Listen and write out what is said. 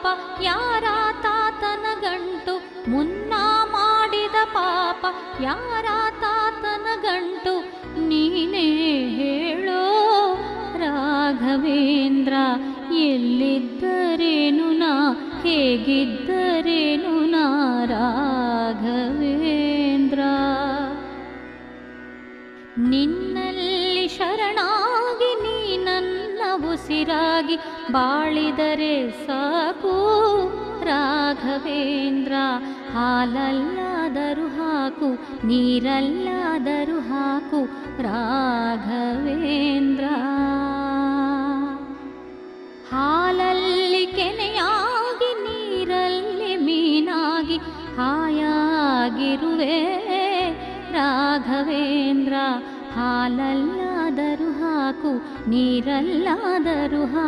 ಪಾಪ ಯಾರಾತಾತನ ಗಂಟು, ಮುನ್ನ ಮಾಡಿದ ಪಾಪ ಯಾರಾತಾತನ ಗಂಟು, ನೀನೇ ಹೇಳೋ ರಾಘವೇಂದ್ರ. ಎಲ್ಲಿದ್ದರೇನು ನಾ, ಹೇಗಿದ್ದರೇನು ನಾ ರಾಘವೇಂದ್ರ. ನಿನ್ನಲ್ಲಿ ಶರಣಾಗಿ ನೀ ನನ್ನ ಉಸಿರಾಗಿ ಬಾಳಿದರೆ ಸಾಕು ರಾಘವೇಂದ್ರ. ಹಾಲಲ್ಲಾದರೂ ಹಾಕು, ನೀರಲ್ಲಾದರೂ ಹಾಕು ರಾಘವೇಂದ್ರ. ಹಾಲಲ್ಲಿ ಕೆನೆಯಾಗಿ, ನೀರಲ್ಲಿ ಮೀನಾಗಿ ಹಾಯಾಗಿರುವೆ ರಾಘವೇಂದ್ರ. ಹಾಲಲ್ಲಾದರೂ ಹಾಕು, ನೀರಲ್ಲಾದರೂ ಹಾಕು.